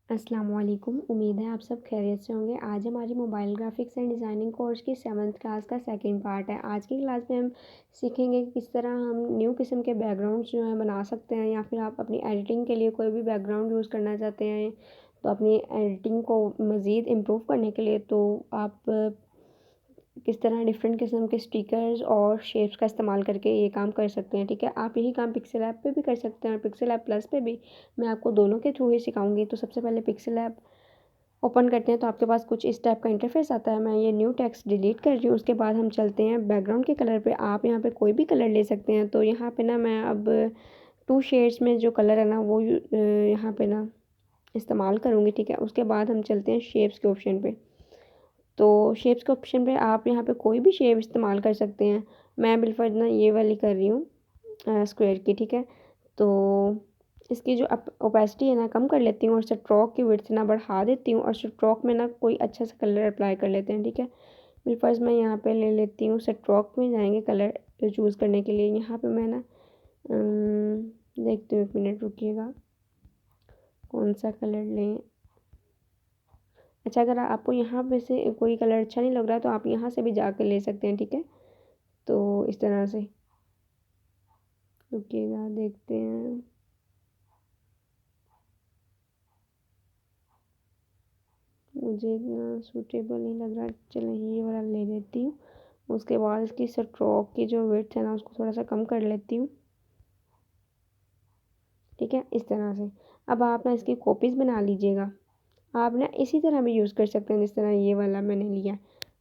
अस्सलाम वालेकुम। उम्मीद है आप सब खैरियत से होंगे। आज हमारी mobile graphics and designing course की 7th क्लास का सेकंड पार्ट है। आज की क्लास में हम सीखेंगे कि किस तरह हम न्यू किस्म के बैकग्राउंड्स जो हैं बना सकते हैं, या फिर आप अपनी एडिटिंग के लिए कोई भी बैकग्राउंड यूज़ करना चाहते हैं तो अपनी एडिटिंग को मज़ीद इम्प्रूव करने के लिए तो आप किस तरह डिफरेंट किस्म के स्टिकर्स और शेप्स का इस्तेमाल करके ये काम कर सकते हैं। ठीक है, आप यही काम पिक्सेल ऐप पे भी कर सकते हैं और पिक्सेल ऐप प्लस पे भी। मैं आपको दोनों के थ्रू ही सिखाऊंगी। तो सबसे पहले पिक्सेल ऐप ओपन करते हैं तो आपके पास कुछ इस टाइप का इंटरफेस आता है। मैं ये न्यू टेक्स्ट डिलीट कर रही हूँ। उसके बाद हम चलते हैं बैकग्राउंड के कलर पे। आप यहाँ पे कोई भी कलर ले सकते हैं। तो यहाँ पे ना मैं अब 2 शेड्स में जो कलर है ना वो यहाँ पे ना इस्तेमाल करूँगी। ठीक है, उसके बाद हम चलते हैं शेप्स के ऑप्शन पे। तो शेप्स के ऑप्शन पे आप यहाँ पे कोई भी शेप इस्तेमाल कर सकते हैं। मैं बिलफर्ज ना ये वाली कर रही हूँ स्क्वायर की। ठीक है, तो इसकी जो ओपेसिटी है ना कम कर लेती हूँ और स्ट्रोक की विड्थ ना बढ़ा देती हूँ और स्ट्रोक में ना कोई अच्छा सा कलर अप्लाई कर लेते हैं। ठीक है, बिलफर्ज मैं यहाँ पे ले लेती हूँ, स्ट्रोक में जाएंगे कलर चूज़ करने के लिए। यहाँ पे मैं ना देखती हूँ, 1 मिनट रुकिएगा, कौन सा कलर लें। अच्छा, अगर आपको यहाँ पे से कोई कलर अच्छा नहीं लग रहा तो आप यहाँ से भी जाकर ले सकते हैं। ठीक है, तो इस तरह से रुकिएगा, देखते हैं। मुझे इतना सूटेबल नहीं लग रहा, चलो ये वाला ले लेती हूँ। उसके बाद इसकी स्ट्रोक की जो विड्थ है ना उसको थोड़ा सा कम कर लेती हूँ। ठीक है, इस तरह से। अब आप ना इसकी कॉपीज़ बना लीजिएगा। आप ना इसी तरह भी यूज़ कर सकते हैं जिस तरह ये वाला मैंने लिया।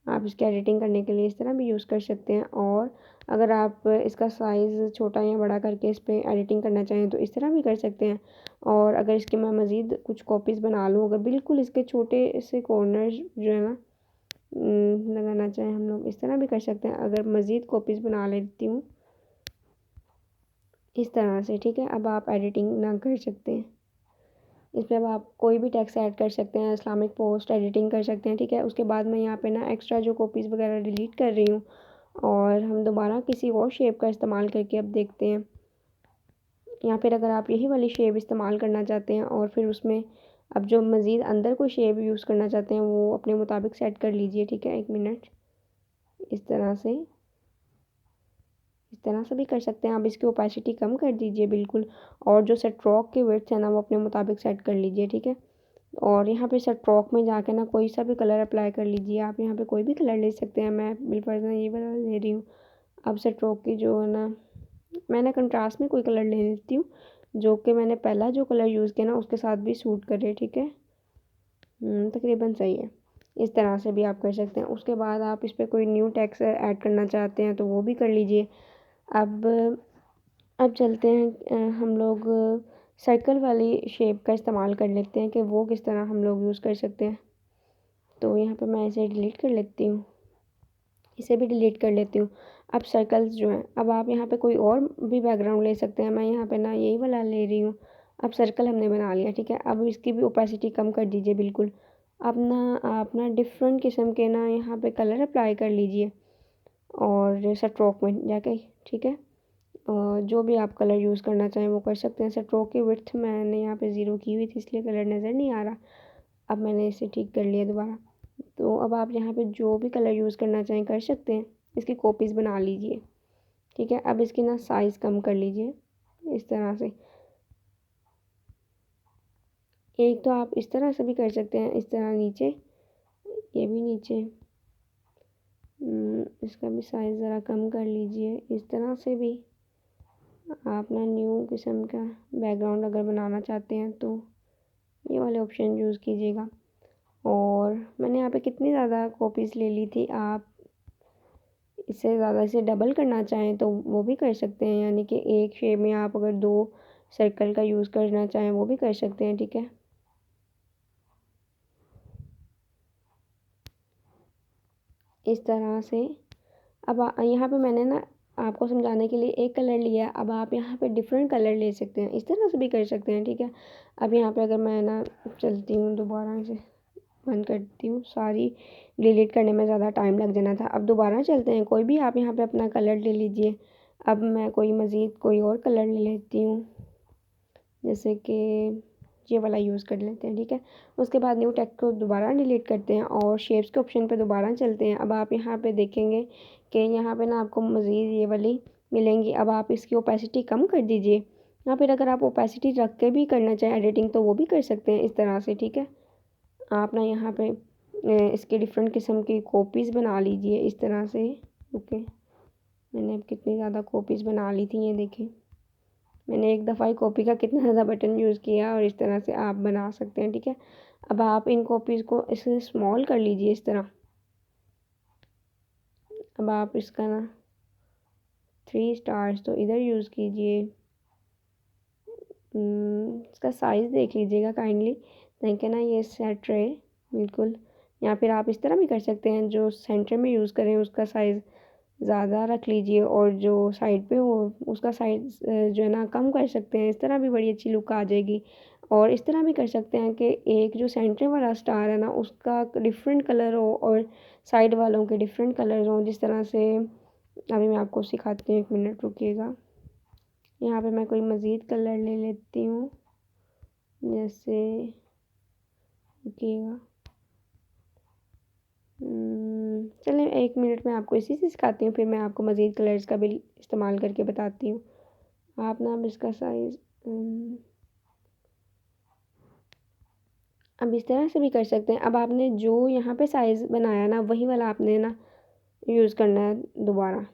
आप इसकी एडिटिंग करने के लिए इस तरह भी यूज़ कर सकते हैं, और अगर आप इसका साइज़ छोटा या बड़ा करके इस पर एडिटिंग करना चाहें तो इस तरह भी कर सकते हैं। और अगर इसके मैं मज़ीद कुछ कॉपीज़ बना लूँ, अगर बिल्कुल इसके छोटे से कॉर्नर जो है ना लगाना चाहें हम लोग, इस तरह भी कर सकते हैं। अगर मज़ीद कॉपीज़ बना लेती हूँ इस तरह से। ठीक है, अब आप एडिटिंग ना कर सकते हैं। इस पर अब आप कोई भी टेक्स्ट ऐड कर सकते हैं, इस्लामिक पोस्ट एडिटिंग कर सकते हैं। ठीक है, उसके बाद मैं यहाँ पे ना एक्स्ट्रा जो कॉपीज़ वगैरह डिलीट कर रही हूँ और हम दोबारा किसी और शेप का इस्तेमाल करके अब देखते हैं। या फिर अगर आप यही वाली शेप इस्तेमाल करना चाहते हैं और फिर उसमें अब जो मज़ीद अंदर कोई शेप यूज़ करना चाहते हैं वो अपने मुताबिक सेट कर लीजिए। ठीक है, 1 मिनट, इस तरह से, इस तरह से भी कर सकते हैं। आप इसकी ओपेसिटी कम कर दीजिए बिल्कुल, और जो स्ट्रोक की विड्थ है ना वो अपने मुताबिक सेट कर लीजिए। ठीक है, और यहाँ पे स्ट्रोक में जाके ना कोई सा भी कलर अप्लाई कर लीजिए। आप यहाँ पे कोई भी कलर ले सकते हैं। मैं बिलफर्ज ना ये वाला ले रही हूँ। अब स्ट्रोक की जो है ना मैंने कंट्रास्ट में कोई कलर ले लेती हूँ जो कि मैंने पहला जो कलर यूज़ किया ना उसके साथ भी सूट करे। ठीक है, तकरीबन सही है। इस तरह से भी आप कर सकते हैं। उसके बाद आप इस पर कोई न्यू टेक्स्ट ऐड करना चाहते हैं तो वो भी कर लीजिए। अब अब चलते हैं, हम लोग सर्कल वाली शेप का इस्तेमाल कर लेते हैं कि वो किस तरह हम लोग यूज़ कर सकते हैं। तो यहाँ पे मैं इसे डिलीट कर लेती हूँ, इसे भी डिलीट कर लेती हूँ। अब सर्कल्स जो हैं, अब आप यहाँ पे कोई और भी बैकग्राउंड ले सकते हैं। मैं यहाँ पे ना यही वाला ले रही हूँ। अब सर्कल हमने बना लिया। ठीक है, अब इसकी भी ओपेसिटी कम कर दीजिए बिल्कुल। अब ना आप ना डिफरेंट किस्म के ना यहाँ पे कलर अप्लाई कर लीजिए और स्ट्रोक में जाके। ठीक है, और जो भी आप कलर यूज़ करना चाहें वो कर सकते हैं। स्ट्रोक की विड्थ मैंने यहाँ पे 0 की हुई थी इसलिए कलर नज़र नहीं आ रहा। अब मैंने इसे ठीक कर लिया दोबारा। तो अब आप यहाँ पे जो भी कलर यूज़ करना चाहें कर सकते हैं। इसकी कॉपीज़ बना लीजिए। ठीक है, अब इसकी ना साइज़ कम कर लीजिए इस तरह से। एक तो आप इस तरह से भी कर सकते हैं, इस तरह नीचे, ये भी नीचे, इसका भी साइज़ ज़रा कम कर लीजिए। इस तरह से भी आप ना न्यू किस्म का बैकग्राउंड अगर बनाना चाहते हैं तो ये वाले ऑप्शन यूज़ कीजिएगा। और मैंने यहाँ पे कितनी ज़्यादा कॉपीज़ ले ली थी, आप इससे ज़्यादा इसे डबल करना चाहें तो वो भी कर सकते हैं। यानी कि एक शेप में आप अगर 2 सर्कल का यूज़ करना चाहें वो भी कर सकते हैं। ठीक है, इस तरह से। अब यहाँ पे मैंने ना आपको समझाने के लिए एक कलर लिया। अब आप यहाँ पे डिफरेंट कलर ले सकते हैं, इस तरह से भी कर सकते हैं। ठीक है, अब यहाँ पे अगर मैं ना चलती हूँ, दोबारा से बंद करती हूँ, सॉरी डिलीट करने में ज़्यादा टाइम लग जाना था। अब दोबारा चलते हैं, कोई भी आप यहाँ पे अपना कलर ले लीजिए। अब मैं कोई मज़ीद कोई और कलर ले लेती हूँ, जैसे कि ये वाला यूज़ कर लेते हैं, ठीक है। उसके बाद न्यू टेक्स्ट को दोबारा डिलीट करते हैं और शेप्स के ऑप्शन पे दोबारा चलते हैं। अब आप यहाँ पे देखेंगे कि यहाँ पे ना आपको मज़ीद ये वाली मिलेंगी। अब आप इसकी ओपेसिटी कम कर दीजिए, या फिर अगर आप ओपेसिटी रख के भी करना चाहें एडिटिंग तो वो भी कर सकते हैं इस तरह से, ठीक है। आप ना यहाँ पे इसके डिफरेंट किस्म की कॉपीज़ बना लीजिए इस तरह से। ओके, मैंने अब कितनी ज़्यादा कॉपीज़ बना ली थी, ये देखें मैंने एक दफ़ा ही कॉपी का कितना ज़्यादा बटन यूज़ किया, और इस तरह से आप बना सकते हैं, ठीक है। अब आप इन कॉपीज़ को इसे स्मॉल कर लीजिए इस तरह। अब आप इसका ना 3 स्टार्स तो इधर यूज़ कीजिए। इसका साइज़ देख लीजिएगा काइंडली, ताकि ना ये सेट रहे बिल्कुल। या फिर आप इस तरह भी कर सकते हैं, जो सेंटर में यूज़ करें उसका साइज़ ज़्यादा रख लीजिए और जो साइड पे हो उसका साइज़ जो है ना कम कर सकते हैं। इस तरह भी बड़ी अच्छी लुक आ जाएगी। और इस तरह भी कर सकते हैं कि एक जो सेंटर वाला स्टार है ना उसका डिफरेंट कलर हो और साइड वालों के डिफरेंट कलर हों, जिस तरह से अभी मैं आपको सिखाती हूँ, 1 मिनट रुकिएगा। यहाँ पे मैं कोई मज़ीद कलर ले लेती हूँ, जैसे रुकिएगा, चलें 1 मिनट में आपको इसी से सिखाती हूँ, फिर मैं आपको मज़ीद कलर्स का भी इस्तेमाल करके बताती हूँ। आप ना अब इसका साइज़ अब इस तरह से भी कर सकते हैं। अब आपने जो यहाँ पे साइज़ बनाया ना वही वाला आपने ना यूज़ करना है दोबारा।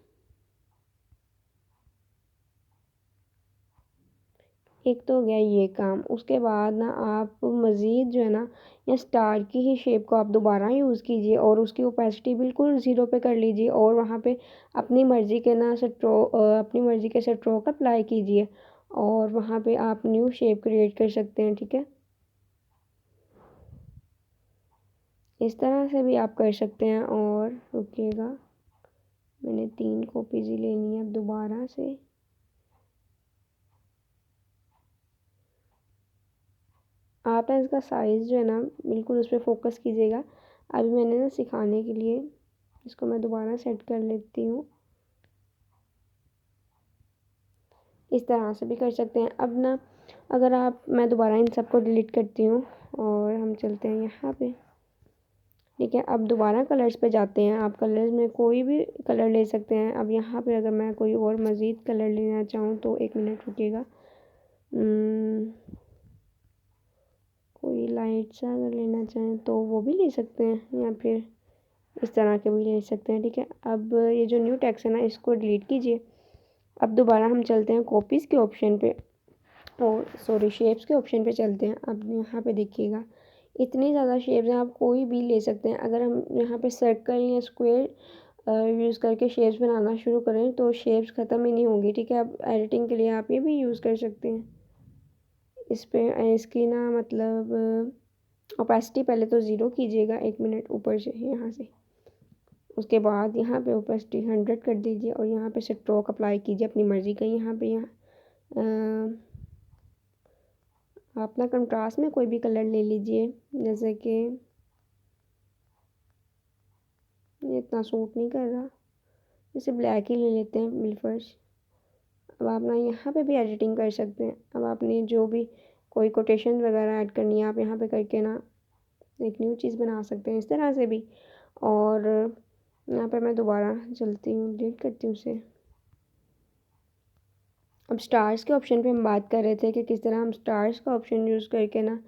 एक तो हो गया ये काम। उसके बाद ना आप मज़ीद जो है ना या स्टार की ही शेप को आप दोबारा यूज़ कीजिए और उसकी ओपेसिटी बिल्कुल ज़ीरो पे कर लीजिए और वहाँ पे अपनी मर्ज़ी के ना अपनी मर्ज़ी के स्ट्रोक अप्लाई कीजिए और वहाँ पे आप न्यू शेप क्रिएट कर सकते हैं, ठीक है। इस तरह से भी आप कर सकते हैं। और रुकिएगा, मैंने 3 कॉपीज़ ही लेनी है अब दोबारा से। आप ना इसका साइज़ जो है ना बिल्कुल उस पर फोकस कीजिएगा। अभी मैंने ना सिखाने के लिए इसको मैं दोबारा सेट कर लेती हूँ। इस तरह से भी कर सकते हैं। अब ना अगर आप मैं दोबारा इन सबको डिलीट करती हूँ और हम चलते हैं यहाँ पे, ठीक है। अब दोबारा कलर्स पे जाते हैं। आप कलर्स में कोई भी कलर ले सकते हैं। अब यहाँ पे अगर मैं कोई और मज़ीद कलर लेना चाहूँ तो 1 मिनट रुकिएगा, कोई लाइट सा अगर लेना चाहें तो वो भी ले सकते हैं, या फिर इस तरह के भी ले सकते हैं, ठीक है। अब ये जो न्यू टेक्स्ट है ना इसको डिलीट कीजिए। अब दोबारा हम चलते हैं कॉपीज़ के ऑप्शन पे और सॉरी शेप्स के ऑप्शन पे चलते हैं। अब यहाँ पे देखिएगा इतनी ज़्यादा शेप्स हैं, आप कोई भी ले सकते हैं। अगर हम यहाँ पे सर्कल या स्क्वायर यूज़ करके शेप्स बनाना शुरू करें तो शेप्स ख़त्म ही नहीं होंगी, ठीक है। अब एडिटिंग के लिए आप ये भी यूज़ कर सकते हैं। इस पे इसकी ना मतलब ओपेसिटी पहले तो ज़ीरो कीजिएगा 1 मिनट ऊपर से यहाँ से। उसके बाद यहाँ पे ओपेसिटी 100 कर दीजिए और यहाँ पे स्ट्रोक अप्लाई कीजिए अपनी मर्ज़ी का। यहाँ पे आप ना कंट्रास्ट में कोई भी कलर ले लीजिए, जैसे कि ये इतना सूट नहीं कर रहा, जैसे ब्लैक ही ले लेते हैं बिलफर्श। अब आप ना यहाँ पे भी एडिटिंग कर सकते हैं। अब आपने जो भी कोई कोटेशन वगैरह ऐड करनी है आप यहाँ पे करके ना एक न्यू चीज़ बना सकते हैं इस तरह से भी। और यहाँ पे मैं दोबारा चलती हूँ, डिलीट करती हूँ उसे। अब स्टार्स के ऑप्शन पे हम बात कर रहे थे कि किस तरह हम स्टार्स का ऑप्शन यूज़ करके ना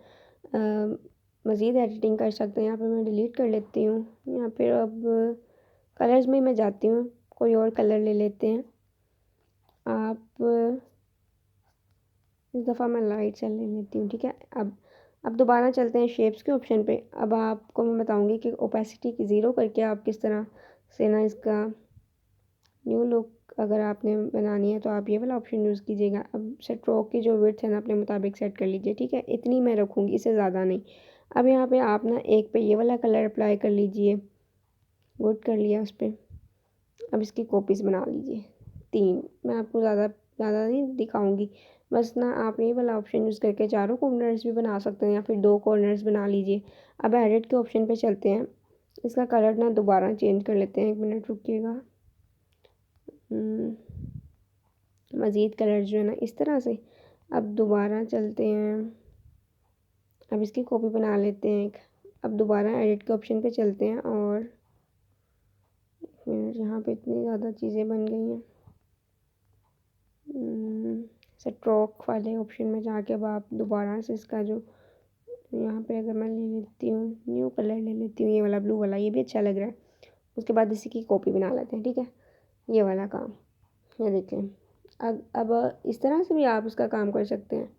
मज़ीद एडिटिंग कर सकते हैं। यहाँ पे मैं डिलीट कर लेती हूँ। यहाँ पे अब कलर्स में मैं जाती हूँ, कोई और कलर ले लेते हैं। आप इस दफ़ा मैं लाइट सा ले लेती हूँ, ठीक है। अब दोबारा चलते हैं शेप्स के ऑप्शन पे। अब आपको मैं बताऊँगी कि ओपेसिटी की ज़ीरो करके आप किस तरह से ना इसका न्यू लुक अगर आपने बनानी है तो आप ये वाला ऑप्शन यूज़ कीजिएगा। अब स्ट्रोक की जो विड्थ है ना अपने मुताबिक सेट कर लीजिए, ठीक है। इतनी मैं रखूँगी, इससे ज़्यादा नहीं। अब यहाँ पे आप ना एक पे ये वाला कलर अप्लाई कर लीजिए, गुड कर लिया उस पर। अब इसकी कॉपीज़ बना लीजिए 3। मैं आपको ज़्यादा नहीं दिखाऊंगी, बस ना आप ये वाला ऑप्शन यूज़ करके चारों कॉर्नर्स भी बना सकते हैं या फिर 2 कॉर्नर्स बना लीजिए। अब एडिट के ऑप्शन पे चलते हैं। इसका कलर ना दोबारा चेंज कर लेते हैं, 1 मिनट रुकिएगा। मज़ीद कलर जो है ना इस तरह से। अब दोबारा चलते हैं अब इसकी कॉपी बना लेते हैं एक। अब दोबारा एडिट के ऑप्शन पे चलते हैं और एक मिनट, यहाँ पे इतनी ज़्यादा चीज़ें बन गई हैं। स्ट्रोक वाले ऑप्शन में जाके अब आप दोबारा से इसका जो यहाँ पे अगर मैं ले लेती हूँ न्यू कलर ले लेती हूँ, ये वाला ब्लू वाला, ये भी अच्छा लग रहा है। उसके बाद इसी की कॉपी बना लेते हैं, ठीक है, ये वाला काम। ये देखें, अब इस तरह से भी आप इसका काम कर सकते हैं।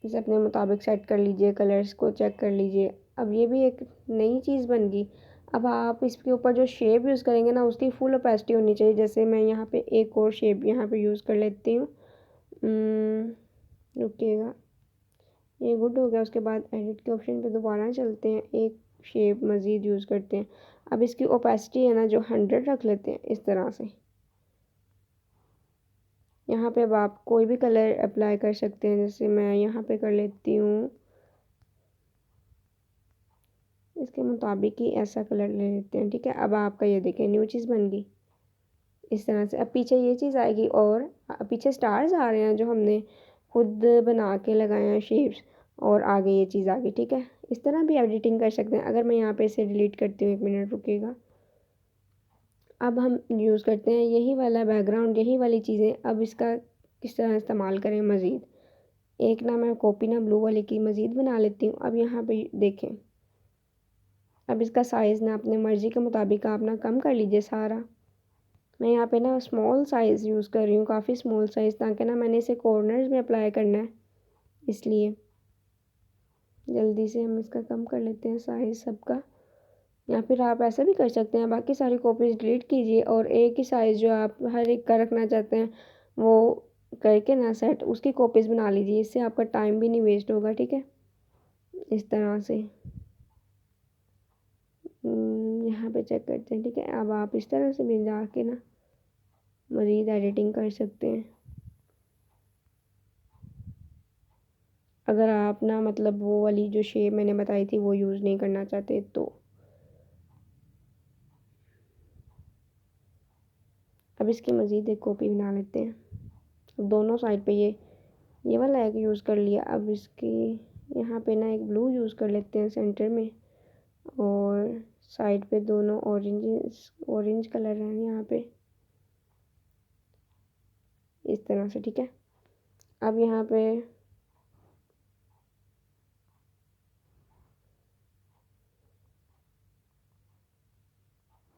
इसे अपने मुताबिक सेट कर लीजिए, कलर्स को चेक कर लीजिए। अब ये भी एक नई चीज़ बन गई। अब आप इसके ऊपर जो शेप यूज़ करेंगे ना, उसकी फुल ओपेसिटी होनी चाहिए। जैसे मैं यहाँ पे एक और शेप यहाँ पे यूज़ कर लेती हूँ। रुकिएगा, ये गुड हो गया। उसके बाद एडिट के ऑप्शन पे दोबारा चलते हैं, एक शेप मज़ीद यूज़ करते हैं। अब इसकी ओपेसिटी है ना जो 100 रख लेते हैं इस तरह से। यहाँ पे अब आप कोई भी कलर अप्लाई कर सकते हैं। जैसे मैं यहाँ पे कर लेती हूँ इसके मुताबिक ही ऐसा कलर ले लेते हैं, ठीक है। अब आपका ये देखें न्यू चीज़ बन गई इस तरह से। अब पीछे ये चीज़ आएगी और पीछे स्टार्स आ रहे हैं जो हमने खुद बना के लगाए हैं शेप्स, और आगे ये चीज़ आ गई, ठीक है। इस तरह भी एडिटिंग कर सकते हैं। अगर मैं यहाँ पे इसे डिलीट करती हूँ, एक मिनट रुकिएगा। अब हम यूज़ करते हैं यही वाला बैकग्राउंड, यही वाली चीज़ें। अब इसका किस तरह इस्तेमाल करें मज़ीद, एक ना मैं कॉपी ना ब्लू वाले की मज़ीद बना लेती हूँ। अब यहाँ पे देखें, अब इसका साइज़ ना अपने मर्ज़ी के मुताबिक आप ना कम कर लीजिए सारा। मैं यहाँ पे ना स्मॉल साइज़ यूज़ कर रही हूँ, काफ़ी स्मॉल साइज़, ताकि ना मैंने इसे कॉर्नर्स में अप्लाई करना है, इसलिए जल्दी से हम इसका कम कर लेते हैं साइज़ सबका। या फिर आप ऐसा भी कर सकते हैं, बाकी सारी कॉपीज़ डिलीट कीजिए और एक ही साइज़ जो आप हर एक का रखना चाहते हैं वो करके ना सेट उसकी कॉपीज़ बना लीजिए। इससे आपका टाइम भी नहीं वेस्ट होगा, ठीक है। इस तरह से यहाँ पे चेक करते हैं, ठीक है। अब आप इस तरह से भी जाके ना मज़ीद एडिटिंग कर सकते हैं। अगर आप ना मतलब वो वाली जो शेप मैंने बताई थी वो यूज़ नहीं करना चाहते तो। अब इसकी मज़ीद एक कॉपी बना लेते हैं। अब दोनों साइड पे ये वाला एक यूज़ कर लिया। अब इसकी यहाँ पे ना एक ब्लू यूज़ कर लेते हैं सेंटर में, और साइड पे दोनों ऑरेंज कलर हैं यहाँ पे इस तरह से, ठीक है। अब यहाँ पे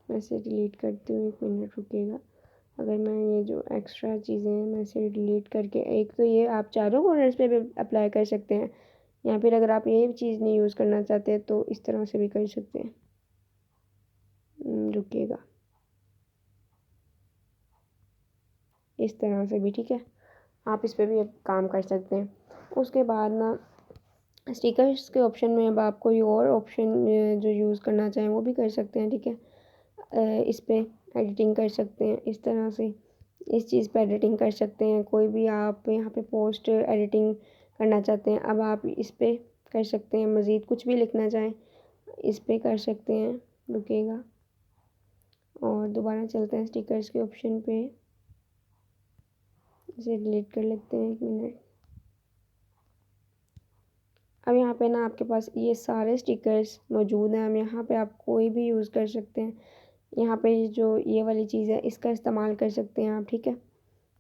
मैं इसे डिलीट करती हूँ, एक मिनट रुकिएगा। अगर मैं ये जो एक्स्ट्रा चीज़ें हैं मैं इसे डिलीट करके, एक तो ये आप चारों कॉर्नर्स पे भी अप्लाई कर सकते हैं, या फिर अगर आप ये चीज़ नहीं यूज़ करना चाहते तो इस तरह से भी कर सकते हैं। रुकिएगा, इस तरह से भी, ठीक है। आप इस पर भी एक काम कर सकते हैं। उसके बाद ना स्टिकर्स के ऑप्शन में अब आप कोई और ऑप्शन जो यूज़ करना चाहें वो भी कर सकते हैं, ठीक है। इस पर एडिटिंग कर सकते हैं इस तरह से, इस चीज़ पे एडिटिंग कर सकते हैं। कोई भी आप यहाँ पे पोस्ट एडिटिंग करना चाहते हैं, अब आप इस पर कर सकते हैं। मज़ीद कुछ भी लिखना चाहें इस पर कर सकते हैं। रुकिएगा और दोबारा चलते हैं स्टिकर्स के ऑप्शन पे, इसे डिलीट कर लेते हैं, एक मिनट। अब यहाँ पे ना आपके पास ये सारे स्टिकर्स मौजूद हैं। अब यहाँ पे आप कोई भी यूज़ कर सकते हैं। यहाँ पे जो ये वाली चीज़ है इसका इस्तेमाल कर सकते हैं आप, ठीक है।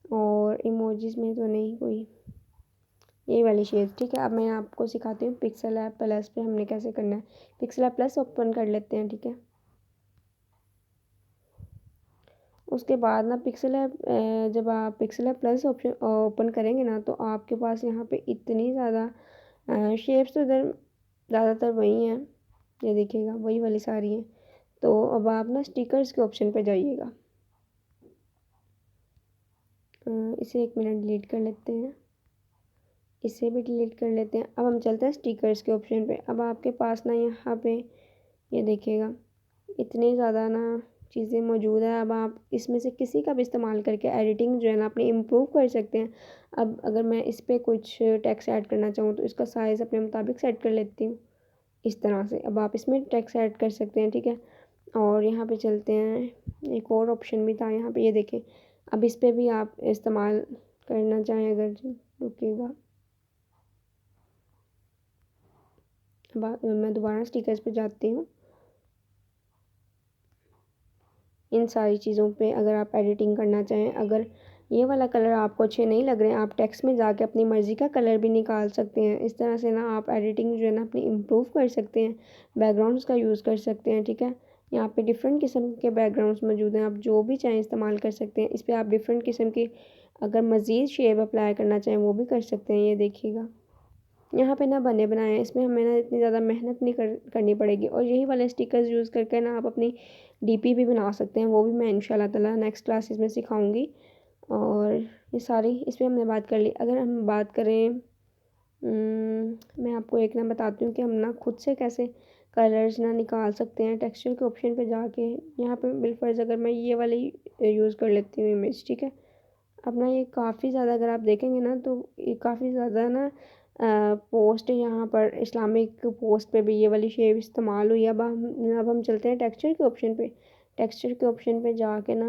और इमोजीज में तो नहीं कोई, ये वाली शेप, ठीक है। अब मैं आपको सिखाती हूँ पिक्सल ऐप प्लस पे हमने कैसे करना है। पिक्सल ऐप प्लस ओपन कर लेते हैं, ठीक है। उसके बाद ना पिक्सल ऐप, जब आप pixel app plus option open करेंगे ना तो आपके पास यहाँ पे इतनी ज़्यादा शेप्स तो इधर ज़्यादातर वही हैं, ये देखिएगा वही वाली सारी हैं। तो अब आप ना स्टिकर्स के ऑप्शन पे जाइएगा। इसे एक मिनट डिलीट कर लेते हैं, इसे भी डिलीट कर लेते हैं। अब हम चलते हैं स्टिकर्स के ऑप्शन पे। अब आपके पास ना यहाँ पे ये देखिएगा इतनी ज़्यादा ना चीज़ें मौजूद है। अब आप इसमें से किसी का भी इस्तेमाल करके एडिटिंग जो है ना अपनी इम्प्रूव कर सकते हैं। अब अगर मैं इस पर कुछ टेक्स्ट ऐड करना चाहूँ तो इसका साइज़ अपने मुताबिक सेट कर लेती हूँ इस तरह से। अब आप इसमें टेक्स्ट ऐड कर सकते हैं, ठीक है। और यहाँ पे चलते हैं, एक और ऑप्शन भी था यहाँ पे, ये देखें। अब इस पर भी आप इस्तेमाल करना चाहें अगर, रुकिएगा, मैं दोबारा स्टिकर्स पे जाती हूँ। इन सारी चीज़ों पे अगर आप एडिटिंग करना चाहें, अगर ये वाला कलर आपको अच्छे नहीं लग रहे हैं, आप टेक्स्ट में जाके अपनी मर्ज़ी का कलर भी निकाल सकते हैं। इस तरह से ना आप एडिटिंग जो है ना अपनी इम्प्रूव कर सकते हैं, बैकग्राउंड्स का यूज़ कर सकते हैं, ठीक है। यहाँ पे डिफरेंट किस्म के बैकग्राउंड्स मौजूद हैं, आप जो भी चाहें इस्तेमाल कर सकते हैं। इस पर आप डिफरेंट किस्म की अगर मज़ीद शेप अप्लाई करना चाहें वो भी कर सकते हैं। ये देखिएगा यहाँ पे ना बने बनाए हैं, इसमें हमें ना इतनी ज़्यादा मेहनत नहीं करनी पड़ेगी। और यही वाले स्टिकर्स यूज़ करके ना आप अपनी डीपी भी बना सकते हैं, वो भी मैं इंशाल्लाह ताला नेक्स्ट क्लासेस में सिखाऊंगी। और ये सारी इस पर हमने बात कर ली। अगर हम बात करें मैं आपको एक ना बताती हूँ कि हम ना खुद से कैसे कलर्स ना निकाल सकते हैं। टेक्सचर के ऑप्शन पे जाके यहाँ पे बिलफर्ज अगर मैं ये वाली यूज़ कर लेती हूँ इमेज, ठीक है। अब ना ये काफ़ी ज़्यादा अगर आप देखेंगे ना तो ये काफ़ी ज़्यादा ना पोस्ट यहाँ पर इस्लामिक पोस्ट पे भी ये वाली शेप इस्तेमाल हुई है। अब हम चलते हैं टेक्सचर के ऑप्शन पे। टेक्सचर के ऑप्शन पे जाके ना